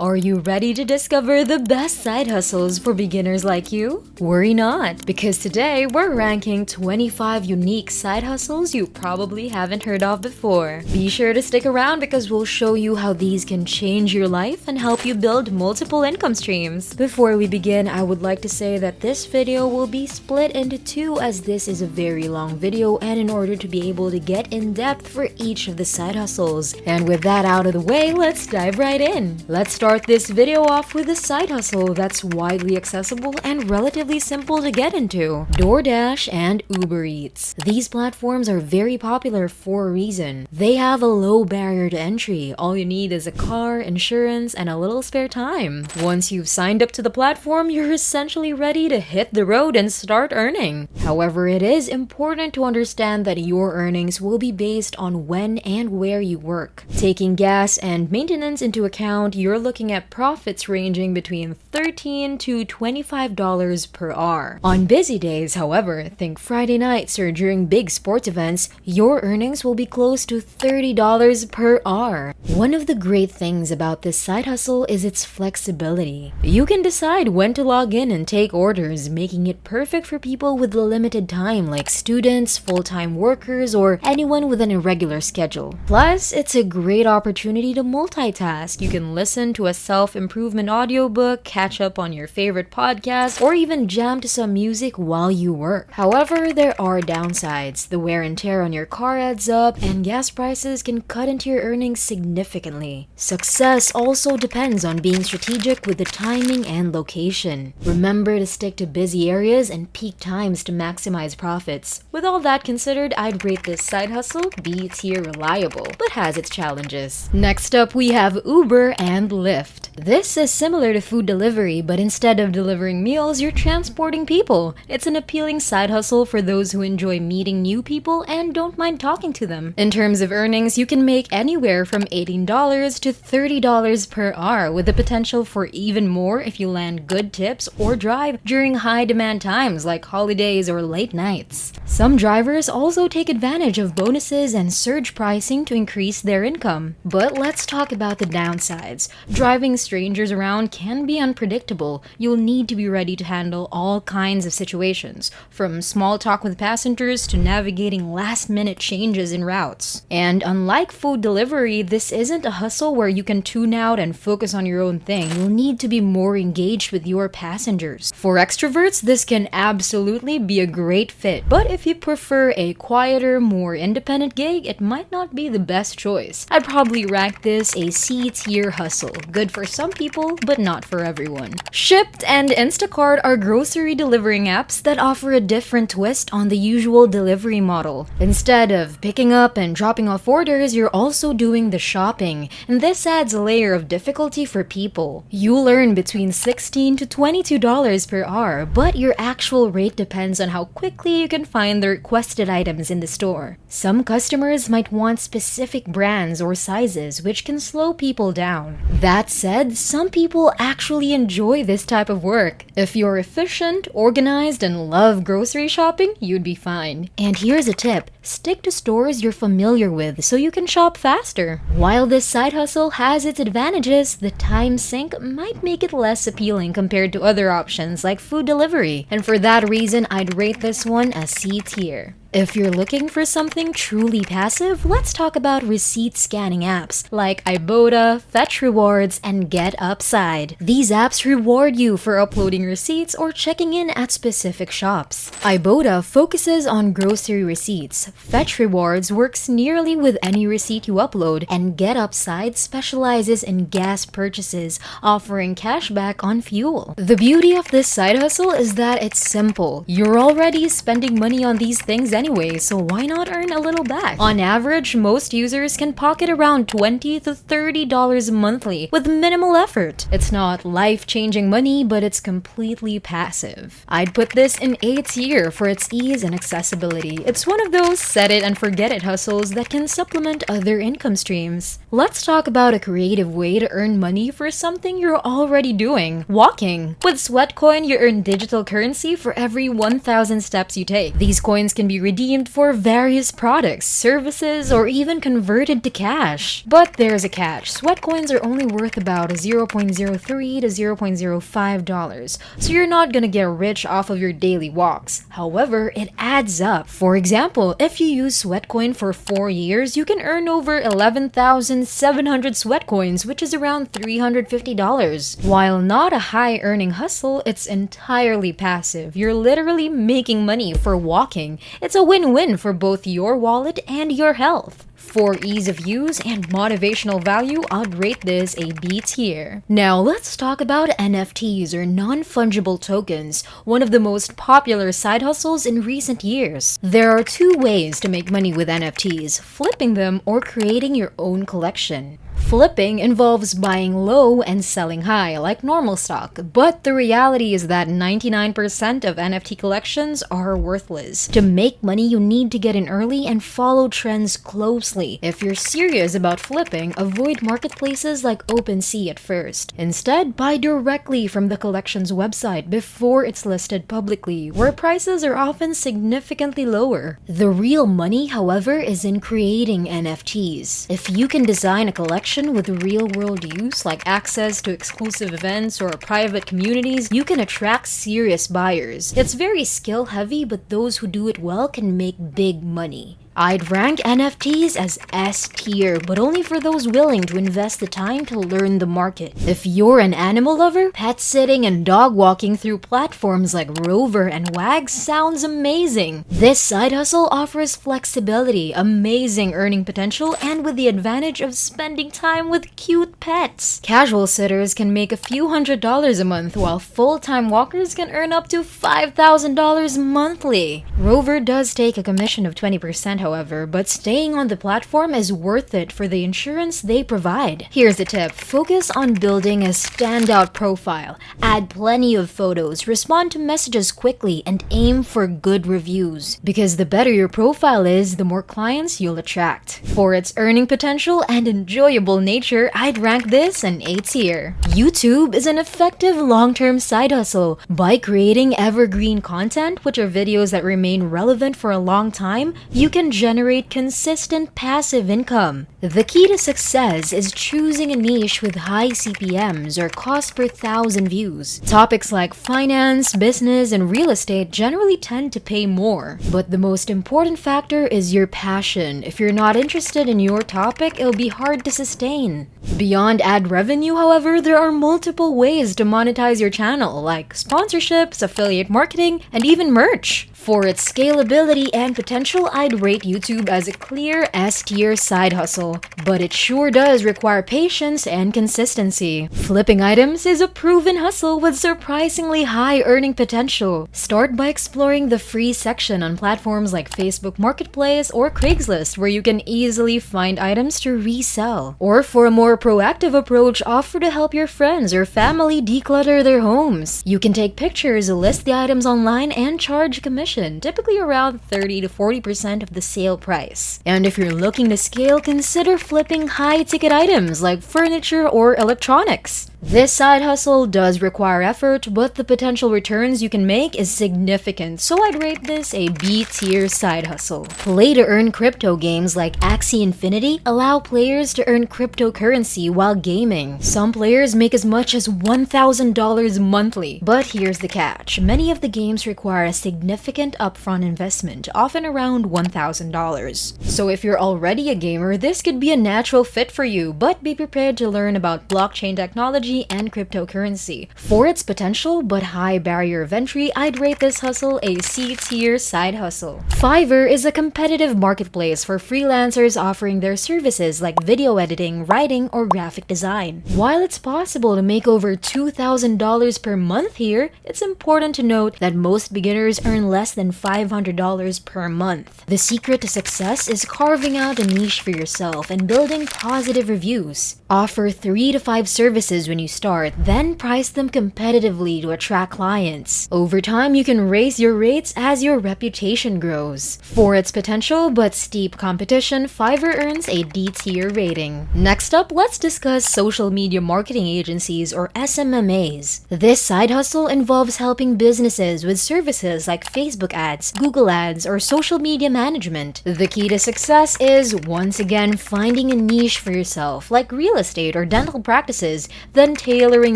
Are you ready to discover the best side hustles for beginners like you? Worry not, because today we're ranking 25 unique side hustles you probably haven't heard of before. Be sure to stick around because we'll show you how these can change your life and help you build multiple income streams. Before we begin, I would like to say that this video will be split into two as this is a very long video, and in order to be able to get in depth for each of the side hustles. And with that out of the way, let's dive right in. Let's start this video off with a side hustle that's widely accessible and relatively simple to get into: DoorDash and Uber Eats. These platforms are very popular for a reason. They have a low barrier to entry. All you need is a car, insurance, and a little spare time. Once you've signed up to the platform, you're essentially ready to hit the road and start earning. However, it is important to understand that your earnings will be based on when and where you work. Taking gas and maintenance into account, you're looking at profits ranging between $13 to $25 per hour. On busy days, however, think Friday nights or during big sports events, your earnings will be close to $30 per hour. One of the great things about this side hustle is its flexibility. You can decide when to log in and take orders, making it perfect for people with limited time like students, full-time workers, or anyone with an irregular schedule. Plus, it's a great opportunity to multitask. You can listen to a self-improvement audiobook, catch up on your favorite podcast, or even jam to some music while you work. However, there are downsides. The wear and tear on your car adds up, and gas prices can cut into your earnings significantly. Success also depends on being strategic with the timing and location. Remember to stick to busy areas and peak times to maximize profits. With all that considered, I'd rate this side hustle B tier reliable, but has its challenges. Next up, we have Uber and Lyft. This is similar to food delivery, but instead of delivering meals, you're transporting people. It's an appealing side hustle for those who enjoy meeting new people and don't mind talking to them. In terms of earnings, you can make anywhere from $18 to $30 per hour, with the potential for even more if you land good tips or drive during high-demand times like holidays or late nights. Some drivers also take advantage of bonuses and surge pricing to increase their income. But let's talk about the downsides. Driving strangers around can be unpredictable. You'll need to be ready to handle all kinds of situations, from small talk with passengers to navigating last-minute changes in routes. And unlike food delivery, this isn't a hustle where you can tune out and focus on your own thing. You'll need to be more engaged with your passengers. For extroverts, this can absolutely be a great fit, but if you prefer a quieter, more independent gig, it might not be the best choice. I'd probably rank this a C-tier hustle. Good for some people, but not for everyone. Shipt and Instacart are grocery delivering apps that offer a different twist on the usual delivery model. Instead of picking up and dropping off orders, you're also doing the shopping, and this adds a layer of difficulty for people. You'll earn between $16 to $22 per hour, but your actual rate depends on how quickly you can find the requested items in the store. Some customers might want specific brands or sizes, which can slow people down. That said, some people actually enjoy this type of work. If you're efficient, organized, and love grocery shopping, you'd be fine. And here's a tip: stick to stores you're familiar with so you can shop faster. While this side hustle has its advantages, the time sink might make it less appealing compared to other options like food delivery. And for that reason, I'd rate this one a C tier. If you're looking for something truly passive, let's talk about receipt scanning apps like Ibotta, Fetch Rewards, and Get Upside. These apps reward you for uploading receipts or checking in at specific shops. Ibotta focuses on grocery receipts, Fetch Rewards works nearly with any receipt you upload, and Get Upside specializes in gas purchases, offering cash back on fuel. The beauty of this side hustle is that it's simple. You're already spending money on these things anyway, so why not earn a little back? On average, most users can pocket around $20 to $30 monthly with minimal effort. It's not life-changing money, but it's completely passive. I'd put this in A tier for its ease and accessibility. It's one of those set-it-and-forget-it hustles that can supplement other income streams. Let's talk about a creative way to earn money for something you're already doing: walking. With Sweatcoin, you earn digital currency for every 1,000 steps you take. These coins can be redeemed for various products, services, or even converted to cash. But there's a catch. Sweat coins are only worth about $0.03 to $0.05, so you're not gonna get rich off of your daily walks. However, it adds up. For example, if you use sweat coin for 4 years, you can earn over 11,700 sweat coins, which is around $350. While not a high-earning hustle, it's entirely passive. You're literally making money for walking. It's a win-win for both your wallet and your health. For ease of use and motivational value, I'd rate this a B tier. Now let's talk about NFTs, or non-fungible tokens, one of the most popular side hustles in recent years. There are two ways to make money with NFTs: flipping them or creating your own collection. Flipping involves buying low and selling high, like normal stock, but the reality is that 99% of NFT collections are worthless. To make money, you need to get in early and follow trends closely. If you're serious about flipping, avoid marketplaces like OpenSea at first. Instead, buy directly from the collection's website before it's listed publicly, where prices are often significantly lower. The real money, however, is in creating NFTs. If you can design a collection with real-world use, like access to exclusive events or private communities, you can attract serious buyers. It's very skill-heavy, but those who do it well can make big money. I'd rank NFTs as S tier, but only for those willing to invest the time to learn the market. If you're an animal lover, pet sitting and dog walking through platforms like Rover and Wag sounds amazing. This side hustle offers flexibility, amazing earning potential, and with the advantage of spending time with cute pets. Casual sitters can make a few $100s a month, while full-time walkers can earn up to $5,000 monthly. Rover does take a commission of 20%, however, but staying on the platform is worth it for the insurance they provide. Here's a tip: focus on building a standout profile, add plenty of photos, respond to messages quickly, and aim for good reviews. Because the better your profile is, the more clients you'll attract. For its earning potential and enjoyable nature, I'd rank this an A tier. YouTube is an effective long-term side hustle. By creating evergreen content, which are videos that remain relevant for a long time, you can generate consistent passive income. The key to success is choosing a niche with high CPMs, or cost per 1,000 views. Topics like finance, business, and real estate generally tend to pay more. But the most important factor is your passion. If you're not interested in your topic, it'll be hard to sustain. Beyond ad revenue, however, there are multiple ways to monetize your channel, like sponsorships, affiliate marketing, and even merch. For its scalability and potential, I'd rate YouTube as a clear S-tier side hustle, but it sure does require patience and consistency. Flipping items is a proven hustle with surprisingly high earning potential. Start by exploring the free section on platforms like Facebook Marketplace or Craigslist, where you can easily find items to resell. Or for a more proactive approach, offer to help your friends or family declutter their homes. You can take pictures, list the items online, and charge commission, typically around 30 to 40% of the sale price. And if you're looking to scale, consider flipping high-ticket items like furniture or electronics. This side hustle does require effort, but the potential returns you can make is significant, so I'd rate this a B-tier side hustle. Play-to-earn crypto games like Axie Infinity allow players to earn cryptocurrency while gaming. Some players make as much as $1,000 monthly, but here's the catch: many of the games require a significant upfront investment, often around $1,000. So if you're already a gamer, this could be a natural fit for you, but be prepared to learn about blockchain technology and cryptocurrency. For its potential but high barrier of entry, I'd rate this hustle a C-tier side hustle. Fiverr is a competitive marketplace for freelancers offering their services like video editing, writing, or graphic design. While it's possible to make over $2,000 per month here, it's important to note that most beginners earn less than $500 per month. The secret to success is carving out a niche for yourself and building positive reviews. Offer 3 to 5 services when you start, then price them competitively to attract clients. Over time, you can raise your rates as your reputation grows. For its potential but steep competition, Fiverr earns a D-tier rating. Next up, let's discuss social media marketing agencies or SMMAs. This side hustle involves helping businesses with services like Facebook ads, Google ads, or social media management. The key to success is, once again, finding a niche for yourself, like real estate or dental practices, then tailoring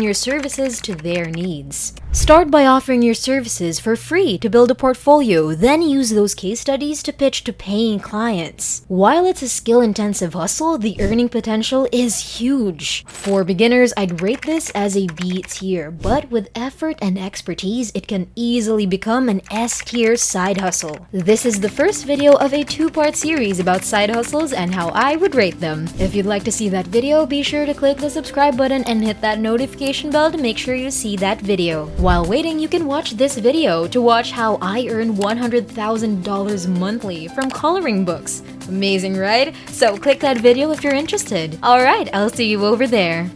your services to their needs. Start by offering your services for free to build a portfolio, then use those case studies to pitch to paying clients. While it's a skill-intensive hustle, the earning potential is huge. For beginners, I'd rate this as a B tier, but with effort and expertise, it can easily become an S tier side hustle. This is the first video of a two-part series about side hustles and how I would rate them. If you'd like to see that video, be sure to click the subscribe button and hit that notification bell to make sure you see that video. While waiting, you can watch this video to watch how I earn $100,000 monthly from coloring books. Amazing, right? So click that video if you're interested. Alright, I'll see you over there.